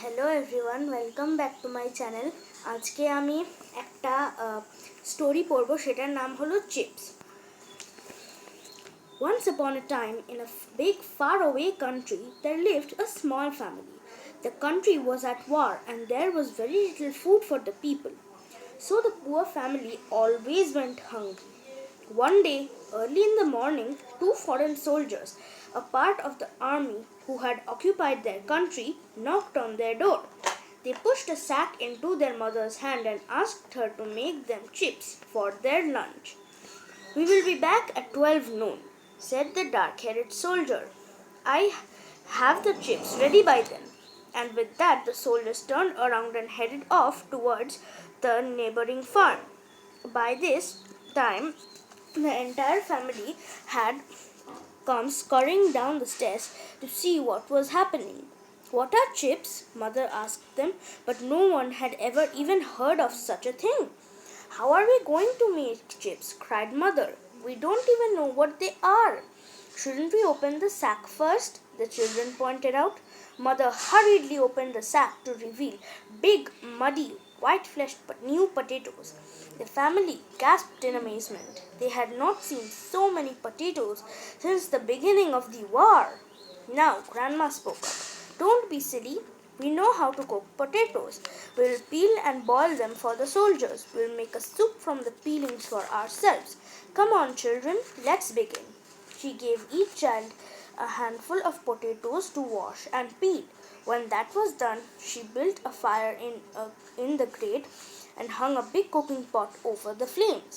Hello everyone, welcome back to my channel. আজকে আমি একটা স্টোরি পড়ব, সেটার নাম হলো chips. Once upon a time, in a big faraway country, there lived a small family. The country was at war and there was very little food for the people. So the poor family always went hungry. One day, early in the morning, two foreign soldiers, a part of the army who had occupied their country, knocked on their door. They pushed a sack into their mother's hand and asked her to make them chips for their lunch. "We will be back at 12 noon," said the dark-haired soldier. "I have the chips ready by then." And with that, the soldiers turned around and headed off towards the neighboring farm. By this time, the entire family had come scurrying down the stairs to see what was happening. "What are chips?" Mother asked them, but no one had ever even heard of such a thing. "How are we going to make chips?" cried Mother. "We don't even know what they are." "Shouldn't we open the sack first?" the children pointed out. Mother hurriedly opened the sack to reveal big, muddy, white-fleshed new potatoes. The family gasped in amazement. They had not seen so many potatoes since the beginning of the war. Now Grandma spoke up. "Don't be silly. We know how to cook potatoes. We'll peel and boil them for the soldiers. We'll make a soup from the peelings for ourselves. Come on, children, let's begin." She gave each child a handful of potatoes to wash and peel. When that was done, she built a fire in the grate and hung a big cooking pot over the flames.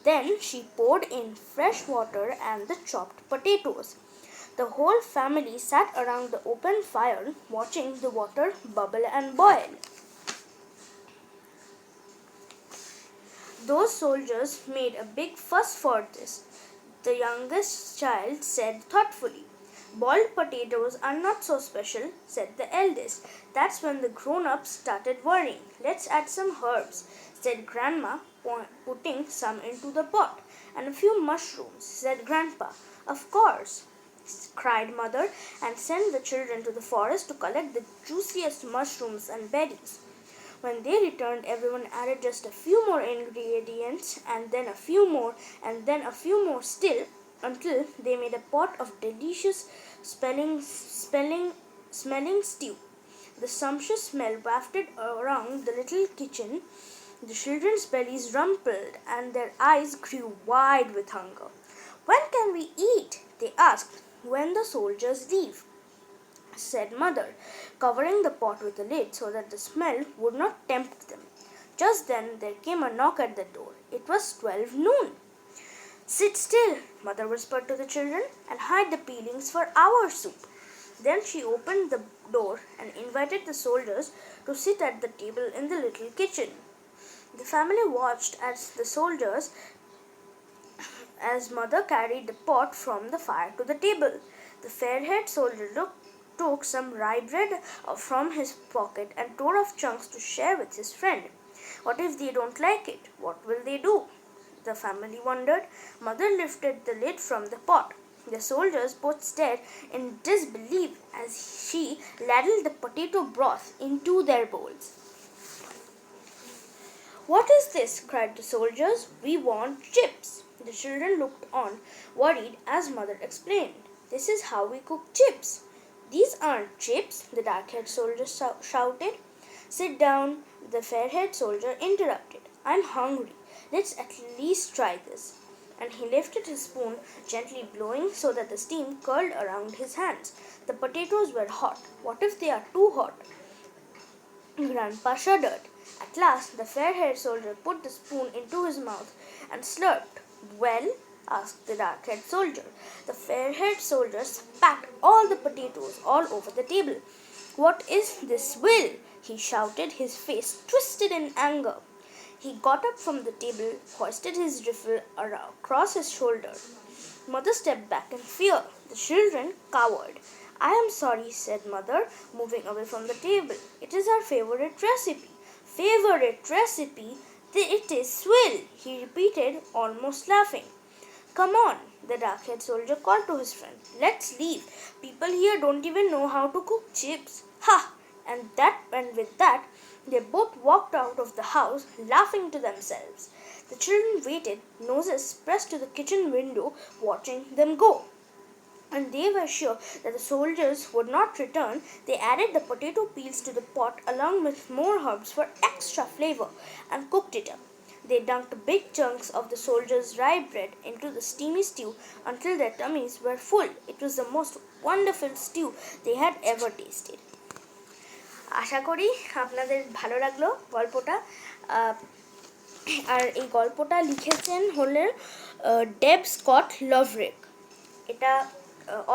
Then she poured in fresh water and the chopped potatoes. The whole family sat around the open fire, watching the water bubble and boil. Those soldiers made a big fuss for this. The youngest child said thoughtfully. "Boiled potatoes are not so special," said the eldest. "That's when the grown-ups started worrying. Let's add some herbs," said Grandma, putting some into the pot. "And a few mushrooms," said Grandpa. "Of course," cried Mother, and sent the children to the forest to collect the juiciest mushrooms and berries. When they returned, everyone added just a few more ingredients, and then a few more, and then a few more still, until they made a pot of delicious smelling stew. The sumptuous smell wafted around the little kitchen. The children's bellies rumpled and their eyes grew wide with hunger. "When can we eat?" they asked. "When the soldiers leave," said Mother, covering the pot with a lid so that the smell would not tempt them. Just then there came a knock at the door. It was 12 noon. "Sit still," Mother whispered to the children, "and hide the peelings for our soup." Then she opened the door and invited the soldiers to sit at the table in the little kitchen. The family watched as Mother carried the pot from the fire to the table. The fair-haired soldier took some rye bread from his pocket and tore off chunks to share with his friend. "What if they don't like it? What will they do?" the family wondered. Mother lifted the lid from the pot. The soldiers both stared in disbelief as she ladled the potato broth into their bowls. "What is this?" cried the soldiers. "We want chips." The children looked on, worried, as Mother explained. "This is how we cook chips." "These aren't chips," the dark-haired soldier shouted. "Sit down," the fair-haired soldier interrupted. "I'm hungry. Let's at least try this." And he lifted his spoon, gently blowing so that the steam curled around his hands. The potatoes were hot. What if they are too hot? Grandpa shuddered. At last, the fair-haired soldier put the spoon into his mouth and slurped. "Well?" asked the dark-haired soldier. The fair-haired soldier spat all the potatoes all over the table. "What is this will?" he shouted, his face twisted in anger. He got up from the table, hoisted his rifle across his shoulder. Mother stepped back in fear. The children cowered. "I am sorry," said Mother, moving away from the table. "It is our favorite recipe." "Favorite recipe? It is swill," he repeated, almost laughing. "Come on," the dark-haired soldier called to his friend. "Let's leave. People here don't even know how to cook chips." "Ha!" And with that, they both walked out of the house, laughing to themselves. The children waited, noses pressed to the kitchen window, watching them go. And they were sure that the soldiers would not return. They added the potato peels to the pot along with more herbs for extra flavor and cooked it up. They dunked big chunks of the soldiers' rye bread into the steamy stew until their tummies were full. It was the most wonderful stew they had ever tasted. আশা করি আপনাদের ভালো লাগলো গল্পটা। আর এই গল্পটা লিখেছেন হলেন ডেব Scott লভরিক। এটা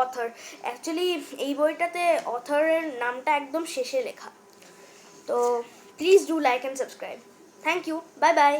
অথর, অ্যাকচুয়ালি এই বইটাতে অথরের নামটা একদম শেষে লেখা। তো please do like and subscribe. Thank you, bye by.